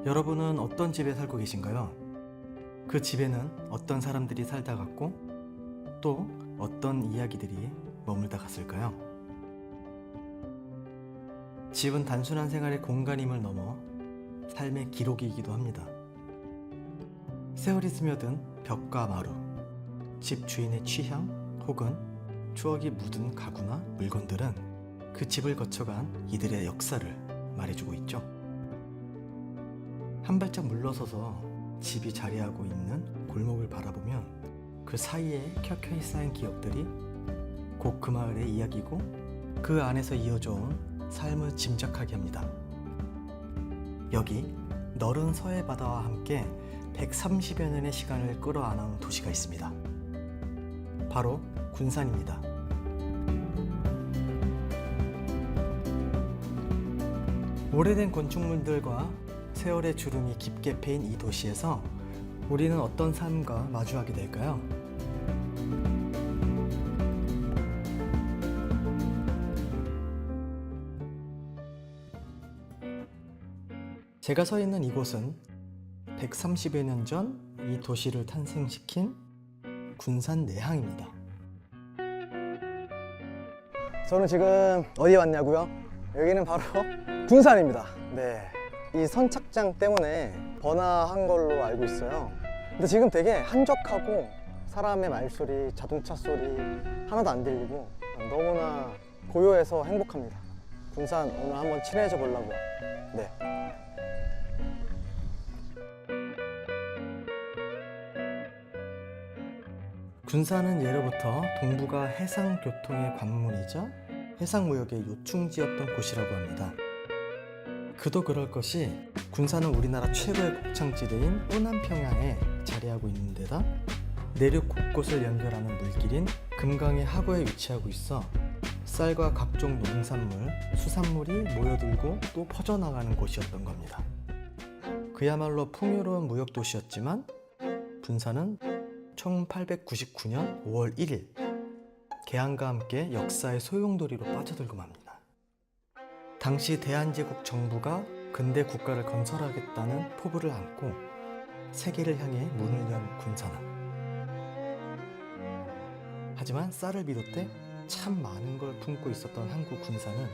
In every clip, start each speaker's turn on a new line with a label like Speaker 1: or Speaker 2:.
Speaker 1: 여러분은 어떤 집에 살고 계신가요? 그 집에는 어떤 사람들이 살다 갔고 또 어떤 이야기들이 머물다 갔을까요? 집은 단순한 생활의 공간임을 넘어 삶의 기록이기도 합니다. 세월이 스며든 벽과 마루, 집 주인의 취향 혹은 추억이 묻은 가구나 물건들은 그 집을 거쳐간 이들의 역사를 말해주고 있죠. 한 발짝 물러서서 집이 자리하고 있는 골목을 바라보면 그 사이에 켜켜이 쌓인 기억들이 곧 그 마을의 이야기고 그 안에서 이어져 온 삶을 짐작하게 합니다. 여기 너른 서해 바다와 함께 130여 년의 시간을 끌어안은 도시가 있습니다. 바로 군산입니다. 오래된 건축물들과 세월의 주름이 깊게 패인 이 도시에서 우리는 어떤 삶과 마주하게 될까요? 제가 서 있는 이곳은 130여 년 전 이 도시를 탄생시킨 군산 내항입니다.
Speaker 2: 저는 지금 어디에 왔냐고요? 여기는 바로 군산입니다. 네, 이 선착장 때문에 번화한 걸로 알고 있어요. 근데 지금 되게 한적하고 사람의 말소리, 자동차 소리 하나도 안 들리고 너무나 고요해서 행복합니다. 군산 오늘 한번 친해져 보려고요. 네.
Speaker 1: 군산은 예로부터 동북아 해상교통의 관문이자 해상무역의 요충지였던 곳이라고 합니다. 그도 그럴 것이 군산은 우리나라 최고의 곡창지대인 호남평야에 자리하고 있는 데다 내륙 곳곳을 연결하는 물길인 금강의 하구에 위치하고 있어 쌀과 각종 농산물, 수산물이 모여들고 또 퍼져나가는 곳이었던 겁니다. 그야말로 풍요로운 무역도시였지만 군산은 1899년 5월 1일 개항과 함께 역사의 소용돌이로 빠져들고 맙니다. 당시 대한제국 정부가 근대 국가를 건설하겠다는 포부를 안고 세계를 향해 문을 연 군산은 하지만 쌀을 비롯해 참 많은 걸 품고 있었던 한국 군산은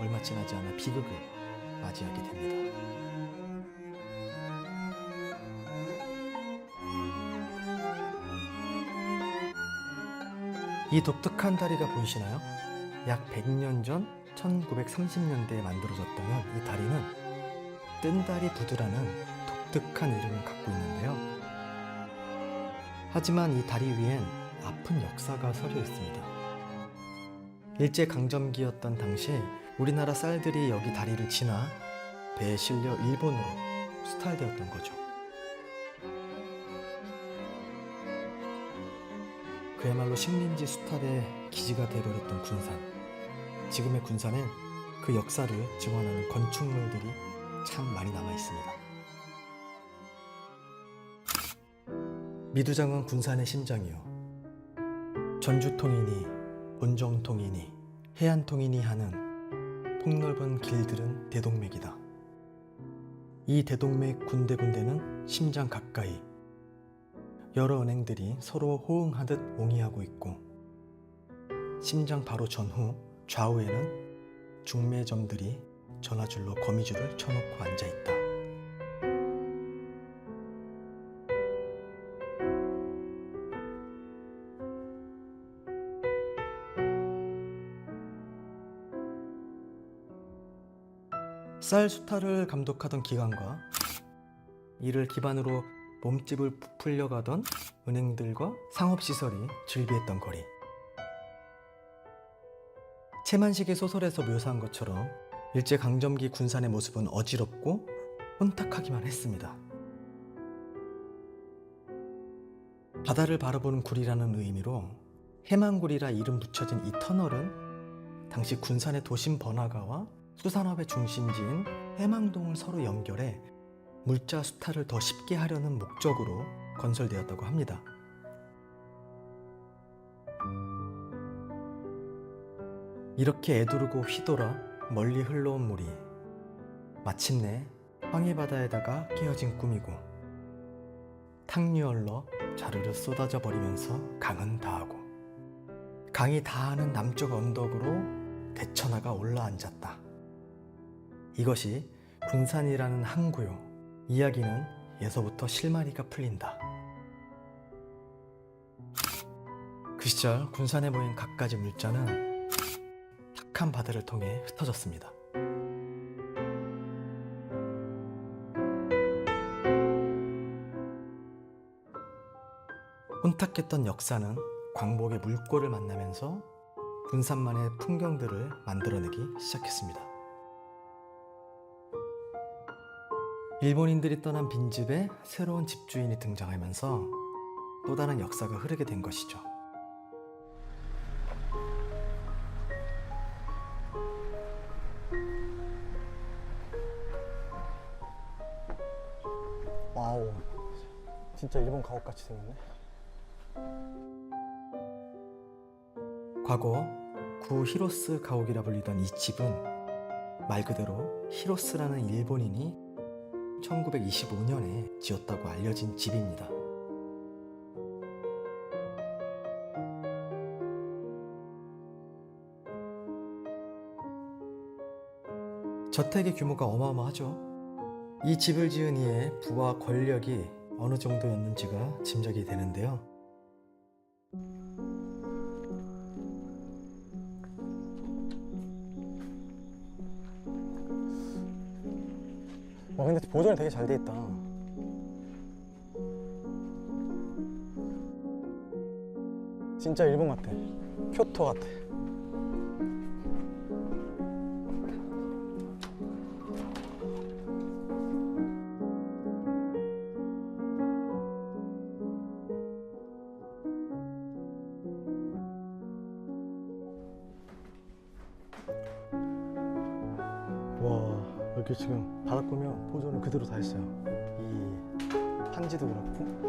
Speaker 1: 얼마 지나지 않아 비극을 맞이하게 됩니다. 이 독특한 다리가 보이시나요? 약 100년 전 1930년대에 만들어졌다면 이 다리는 뜬다리 부두라는 독특한 이름을 갖고 있는데요. 하지만 이 다리 위엔 아픈 역사가 서려 있습니다. 일제강점기였던 당시 우리나라 쌀들이 여기 다리를 지나 배에 실려 일본으로 수탈되었던 거죠. 그야말로 식민지 수탈의 기지가 되어버렸던 군산. 지금의 군산엔 그 역사를 증언하는 건축물들이 참 많이 남아 있습니다. 미두장은 군산의 심장이요. 전주통이니 온정통이니 해안통이니 하는 폭넓은 길들은 대동맥이다. 이 대동맥 군데군데는 심장 가까이 여러 은행들이 서로 호응하듯 옹이하고 있고 심장 바로 전후 좌우에는 중매점들이 전화줄로 거미줄을 쳐놓고 앉아있다. 쌀 수탈을 감독하던 기관과 이를 기반으로 몸집을 부풀려 가던 은행들과 상업시설이 즐비했던 거리. 채만식의 소설에서 묘사한 것처럼 일제강점기 군산의 모습은 어지럽고 혼탁하기만 했습니다. 바다를 바라보는 굴이라는 의미로 해만굴이라 이름 붙여진 이 터널은 당시 군산의 도심 번화가와 수산업의 중심지인 해망동을 서로 연결해 물자 수탈을 더 쉽게 하려는 목적으로 건설되었다고 합니다. 이렇게 애두르고 휘돌아 멀리 흘러온 물이 마침내 황해 바다에다가 깨어진 꿈이고 탕류얼러 자르르 쏟아져 버리면서 강은 다하고 강이 다하는 남쪽 언덕으로 대천하가 올라앉았다. 이것이 군산이라는 항구요. 이야기는 예서부터 실마리가 풀린다. 그 시절 군산에 모인 갖가지 물자는 탁한 바다를 통해 흩어졌습니다. 혼탁했던 역사는 광복의 물꼬를 만나면서 군산만의 풍경들을 만들어내기 시작했습니다. 일본인들이 떠난 빈집에 새로운 집주인이 등장하면서 또 다른 역사가 흐르게 된 것이죠.
Speaker 2: 와우, 진짜 일본 가옥같이 생겼네.
Speaker 1: 과거 구 히로스 가옥이라 불리던 이 집은 말 그대로 히로스라는 일본인이 1925년에 지었다고 알려진 집입니다. 저택의 규모가 어마어마하죠. 이 집을 지은 이의 부와 권력이 어느 정도였는지가 짐작이 되는데요.
Speaker 2: 와, 근데 보존이 되게 잘 돼 있다. 진짜 일본 같아. 교토 같아. 와, 이렇게 지금 바닥 보면 보존을 그대로 다 했어요. 이 판지도 그렇고.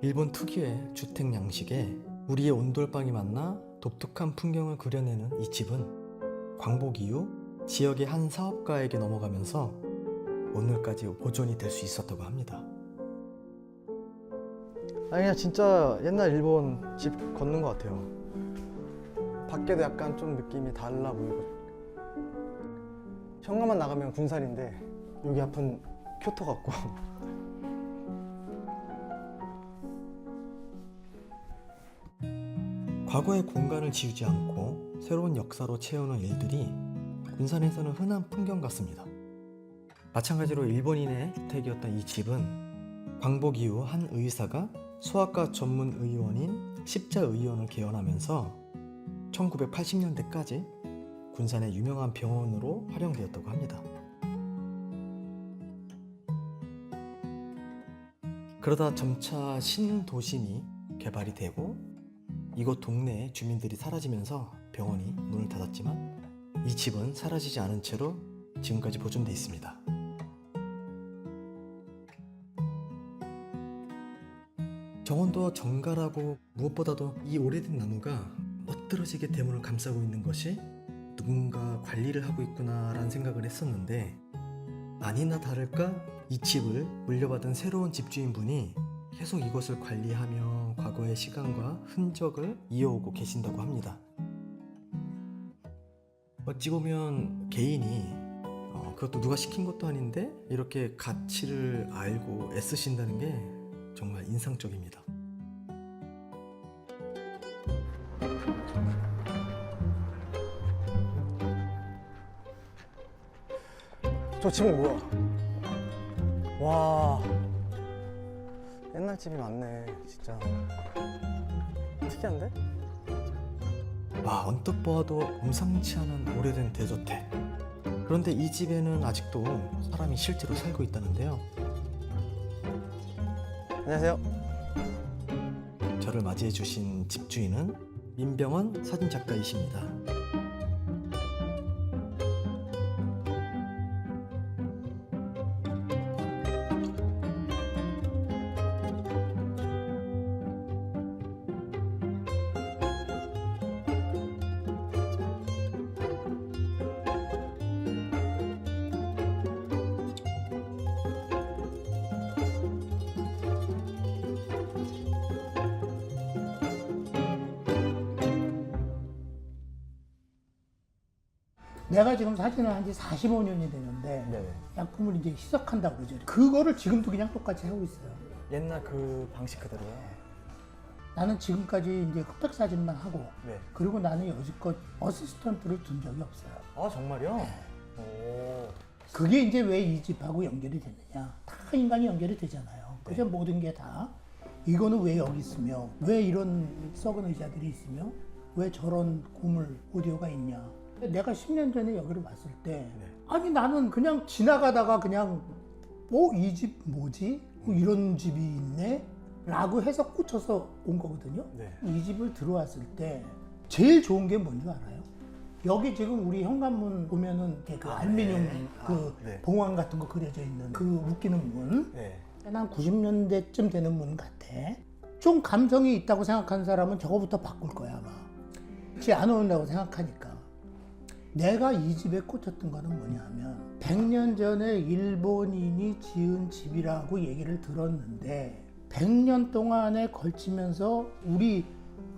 Speaker 1: 일본 특유의 주택 양식에 우리의 온돌방이 만나 독특한 풍경을 그려내는 이 집은 광복 이후 지역의 한 사업가에게 넘어가면서 오늘까지 보존이 될 수 있었다고 합니다.
Speaker 2: 아니, 그냥 진짜 옛날 일본 집 걷는 것 같아요. 밖에도 약간 좀 느낌이 달라 보이고. 현관만 나가면 군산인데 여기 앞은 교토 같고.
Speaker 1: 과거의 공간을 지우지 않고 새로운 역사로 채우는 일들이 군산에서는 흔한 풍경 같습니다. 마찬가지로 일본인의 주택이었던 이 집은 광복 이후 한 의사가 소아과 전문 의원인 십자의원을 개원하면서 1980년대까지 군산의 유명한 병원으로 활용되었다고 합니다. 그러다 점차 신도심이 개발이 되고 이곳 동네의 주민들이 사라지면서 병원이 문을 닫았지만 이 집은 사라지지 않은 채로 지금까지 보존되어 있습니다. 정원도 정갈하고 무엇보다도 이 오래된 나무가 멋들어지게 대문을 감싸고 있는 것이 누군가 관리를 하고 있구나라는 생각을 했었는데 아니나 다를까 이 집을 물려받은 새로운 집주인분이 계속 이것을 관리하며 과거의 시간과 흔적을 이어오고 계신다고 합니다. 어찌 보면 개인이 그것도 누가 시킨 것도 아닌데 이렇게 가치를 알고 애쓰신다는 게 정말 인상적입니다.
Speaker 2: 저 집은 뭐야? 와, 옛날 집이 많네, 진짜. 특이한데?
Speaker 1: 와, 언뜻 보아도 범상치 않은 오래된 대저택. 그런데 이 집에는 아직도 사람이 실제로 살고 있다는데요.
Speaker 2: 안녕하세요.
Speaker 1: 저를 맞이해 주신 집주인은 민병헌 사진작가이십니다.
Speaker 3: 내가 지금 사진을 한 지 45년이 되는데
Speaker 2: 네.
Speaker 3: 약품을 이제 희석한다고 그러죠. 그거를 지금도 그냥 똑같이 하고 있어요.
Speaker 2: 옛날 그 방식 그대로.
Speaker 3: 나는 지금까지 이제 흑백 사진만 하고
Speaker 2: 네.
Speaker 3: 그리고 나는 여지껏 어시스턴트를 둔 적이 없어요.
Speaker 2: 아 정말요? 오.
Speaker 3: 그게 이제 왜 이 집하고 연결이 됐느냐? 다 인간이 연결이 되잖아요.
Speaker 2: 네.
Speaker 3: 그래서 모든 게 다 이거는 왜 여기 있으며 왜 이런 썩은 의자들이 있으며 왜 저런 고물 오디오가 있냐? 내가 10년 전에 여기를 왔을 때 아니 나는 그냥 지나가다가 그냥 이 집 뭐지? 이런 집이 있네? 라고 해서 꽂혀서 온 거거든요.
Speaker 2: 네.
Speaker 3: 이 집을 들어왔을 때 제일 좋은 게 뭔 줄 알아요? 여기 지금 우리 현관문 보면은 이렇게 그 알루미늄
Speaker 2: 네.
Speaker 3: 그
Speaker 2: 네.
Speaker 3: 봉황 같은 거 그려져 있는 그 웃기는 문.
Speaker 2: 네.
Speaker 3: 한 90년대쯤 되는 문 같아. 좀 감성이 있다고 생각하는 사람은 저거부터 바꿀 거야 아마. 그렇지 안 어울린다고 생각하니까. 내가 이 집에 꽂혔던 거는 뭐냐면 100년 전에 일본인이 지은 집이라고 얘기를 들었는데 100년 동안에 걸치면서 우리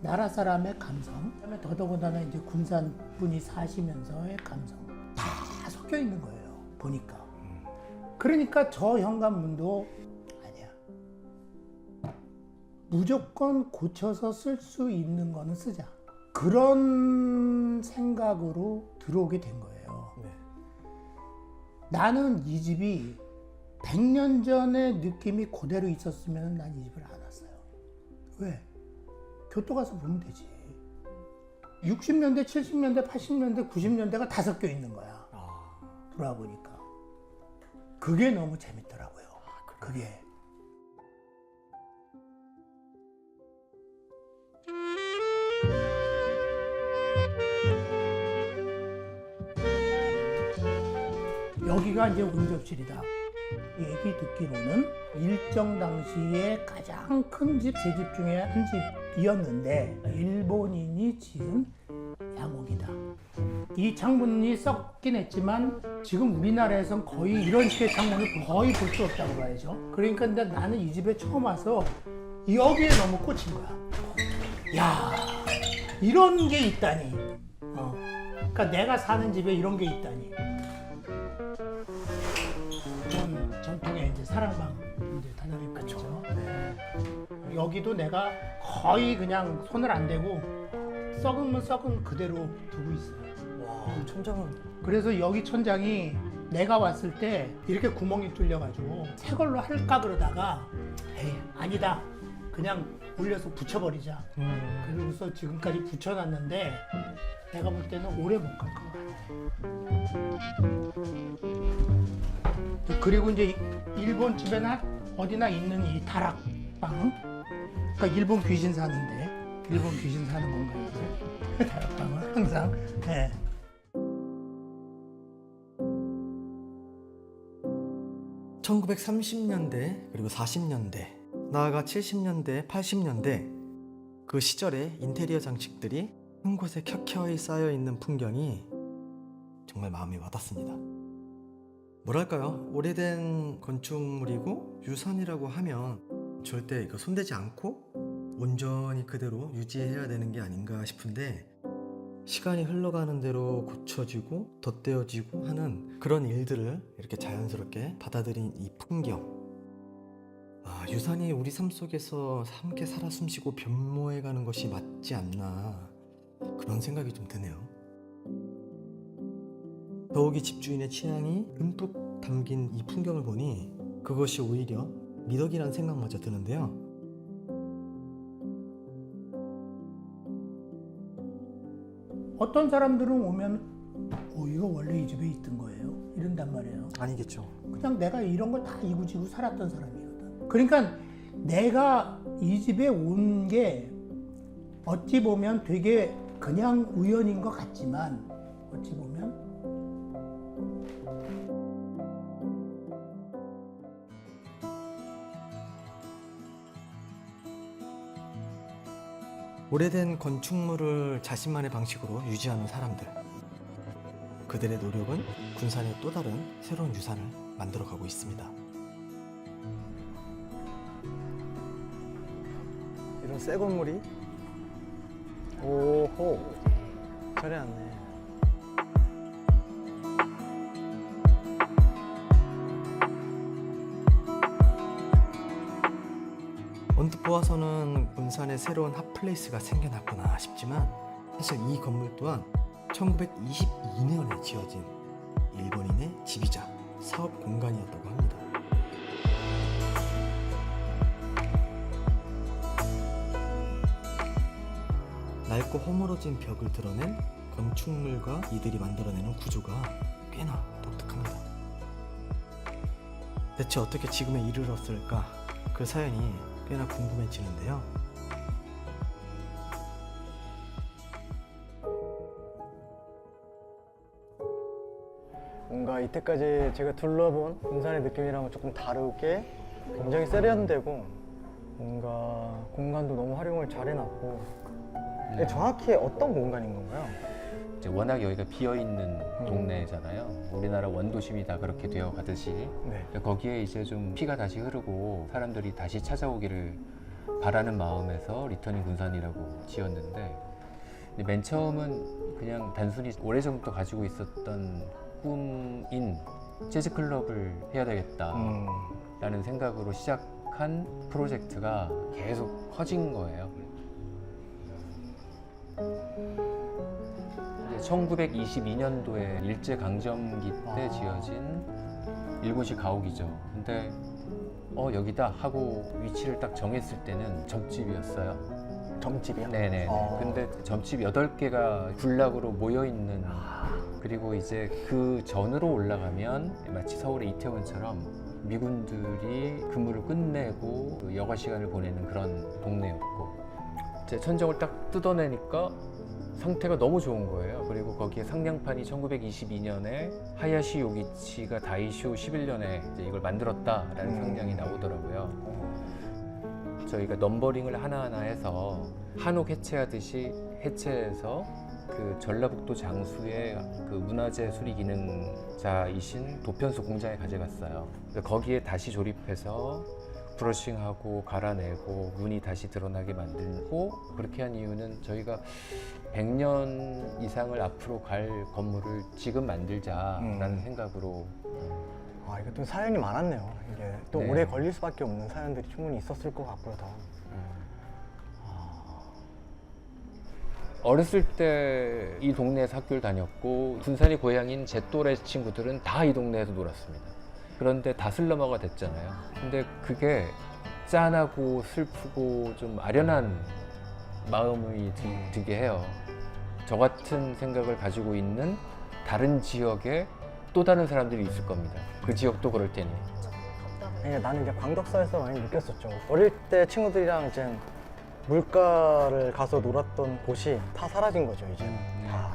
Speaker 3: 나라 사람의 감성, 그다음에 더더군다나 이제 군산 분이 사시면서의 감성 다 섞여 있는 거예요. 보니까. 그러니까 저 현관문도 아니야. 무조건 고쳐서 쓸 수 있는 거는 쓰자. 그런 생각으로 들어오게 된 거예요.
Speaker 2: 네.
Speaker 3: 나는 이 집이 100년 전의 느낌이 그대로 있었으면 난 이 집을 안 왔어요. 왜? 교토 가서 보면 되지. 60년대, 70년대, 80년대, 90년대가 다 섞여 있는 거야. 돌아와 보니까. 그게 너무 재밌더라고요. 그게. 여기가 이제 응접실이다. 얘기 듣기로는 일정 당시에 가장 큰 집, 세 집 중에 한 집이었는데 일본인이 지은 양옥이다. 이 창문이 썩긴 했지만 지금 우리나라에선 거의 이런 식의 창문을 거의 볼 수 없다고 봐야죠. 그러니까 근데 나는 이 집에 처음 와서 여기에 너무 꽂힌 거야. 야, 이런 게 있다니. 그러니까 내가 사는 집에 이런 게 있다니. 이런 전통의 이제 사랑방 이제 다다미방이죠. 여기도 내가 거의 그냥 손을 안 대고 썩으면 썩은 그대로 두고 있어요.
Speaker 2: 와, 천장은.
Speaker 3: 그래서 여기 천장이 내가 왔을 때 이렇게 구멍이 뚫려가지고 새 걸로 할까 그러다가 에이 아니다 그냥 올려서 붙여버리자. 그래서 지금까지 붙여놨는데 내가 볼 때는 오래 못 갈 것 같아. 그리고 이제 일본 집에나 어디나 있는 이 다락방, 그러니까 일본 귀신 사는데 일본 귀신 사는 건가요? 다락방은 항상. 네.
Speaker 1: (1930년대) 그리고 (40년대) 나아가 (70년대) (80년대) 그 시절의 인테리어 장식들이 한 곳에 켜켜이 쌓여있는 풍경이 정말 마음에 와닿습니다. 뭐랄까요, 오래된 건축물이고 유산이라고 하면 절대 이거 손대지 않고 온전히 그대로 유지해야 되는 게 아닌가 싶은데, 시간이 흘러가는 대로 고쳐지고 덧대어지고 하는 그런 일들을 이렇게 자연스럽게 받아들인 이 풍경, 유산이 우리 삶 속에서 함께 살아 숨쉬고 변모해가는 것이 맞지 않나, 그런 생각이 좀 드네요. 더욱이 집주인의 취향이 듬뿍 담긴 이 풍경을 보니 그것이 오히려 미덕이라는 생각마저 드는데요.
Speaker 3: 어떤 사람들은 오면 이거 원래 이 집에 있던 거예요? 이런단 말이에요.
Speaker 2: 아니겠죠.
Speaker 3: 그냥 내가 이런 걸 다 이구지구 살았던 사람이거든. 그러니까 내가 이 집에 온 게 어찌 보면 되게 그냥 우연인 것 같지만 어찌 보면
Speaker 1: 오래된 건축물을 자신만의 방식으로 유지하는 사람들, 그들의 노력은 군산의 또 다른 새로운 유산을 만들어가고 있습니다.
Speaker 2: 이런 새 건물이 오호 잘해놨네.
Speaker 1: 문득 보아서는 군산에 새로운 핫플레이스가 생겨났구나 싶지만 사실 이 건물 또한 1922년에 지어진 일본인의 집이자 사업 공간이었다고 합니다. 낡고 허물어진 벽을 드러낸 건축물과 이들이 만들어내는 구조가 꽤나 독특합니다. 대체 어떻게 지금에 이르렀을까? 그 사연이 꽤나 궁금해지는데요.
Speaker 2: 뭔가 이때까지 제가 둘러본 군산의 느낌이랑은 조금 다르게 굉장히 세련되고 뭔가 공간도 너무 활용을 잘 해놨고
Speaker 4: 네.
Speaker 2: 정확히 어떤 공간인 건가요?
Speaker 4: 이제 워낙 여기가 비어 있는 동네잖아요. 우리나라 원도심이 다 그렇게 되어 가듯이
Speaker 2: 네.
Speaker 4: 거기에 이제 좀 피가 다시 흐르고 사람들이 다시 찾아오기를 바라는 마음에서 리터닝 군산이라고 지었는데, 근데 맨 처음은 그냥 단순히 오래전부터 가지고 있었던 꿈인 재즈 클럽을 해야 되겠다라는 생각으로 시작한 프로젝트가 계속 커진 거예요. 1922년도에 일제강점기 때 지어진 일본식 가옥이죠. 근데 여기다 하고 위치를 딱 정했을 때는 점집이었어요.
Speaker 2: 점집이요?
Speaker 4: 네네. 근데 점집 8개가 군락으로 모여있는, 그리고 이제 그 전으로 올라가면 마치 서울의 이태원처럼 미군들이 근무를 끝내고 그 여가 시간을 보내는 그런 동네였고, 이제 천정을 딱 뜯어내니까 상태가 너무 좋은 거예요. 그리고 거기에 상량판이 1922년에 하야시 요기치가 다이쇼 11년에 이제 이걸 만들었다라는 상량이 나오더라고요. 저희가 넘버링을 하나하나 해서 한옥 해체하듯이 해체해서 그 전라북도 장수의 그 문화재 수리 기능자이신 도편수 공장에 가져갔어요. 거기에 다시 조립해서 브러싱하고 갈아내고 문이 다시 드러나게 만들고, 그렇게 한 이유는 저희가 100년 이상을 앞으로 갈 건물을 지금 만들자라는 생각으로.
Speaker 2: 이게 또 사연이 많았네요. 이게 또
Speaker 4: 네.
Speaker 2: 오래 걸릴 수밖에 없는 사연들이 충분히 있었을 것 같고요. 더.
Speaker 4: 어렸을 때 이 동네에서 학교를 다녔고, 군산이 고향인 제 또래 친구들은 다 이 동네에서 놀았습니다. 그런데 다 슬럼화가 됐잖아요. 근데 그게 짠하고 슬프고 좀 아련한 마음이 들게 해요. 저 같은 생각을 가지고 있는 다른 지역에 또 다른 사람들이 있을 겁니다. 그 지역도 그럴 테니.
Speaker 2: 나는 이제 광덕사에서 많이 느꼈었죠. 어릴 때 친구들이랑 이제 물가를 가서 놀았던 곳이 다 사라진 거죠, 이제. 다.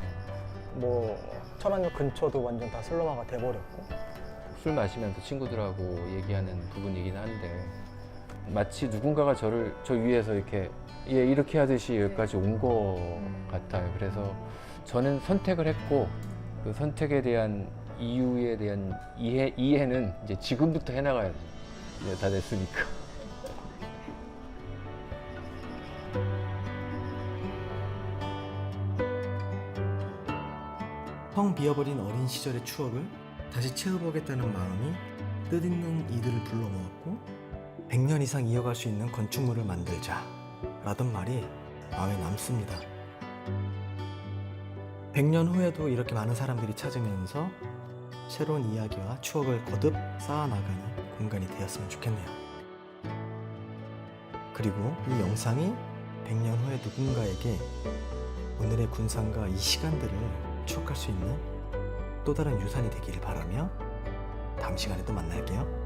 Speaker 2: 뭐 천안역 근처도 완전 다 슬럼화가 돼버렸고.
Speaker 4: 술 마시면서 친구들하고 얘기하는 부분이긴 한데, 마치 누군가가 저를 저 위에서 이렇게 이렇게 하듯이 여기까지 온 것 같아요. 그래서 저는 선택을 했고, 그 선택에 대한 이유에 대한 이해는 이제 지금부터 해나가야죠. 이제 다 됐으니까.
Speaker 1: 텅 비어버린 어린 시절의 추억을 다시 채워보겠다는 마음이 뜻있는 이들을 불러 모았고 100년 이상 이어갈 수 있는 건축물을 만들자 라던 말이 마음에 남습니다. 100년 후에도 이렇게 많은 사람들이 찾으면서 새로운 이야기와 추억을 거듭 쌓아나가는 공간이 되었으면 좋겠네요. 그리고 이 영상이 100년 후에 누군가에게 오늘의 군산과 이 시간들을 추억할 수 있는 또 다른 유산이 되기를 바라며 다음 시간에 또 만날게요.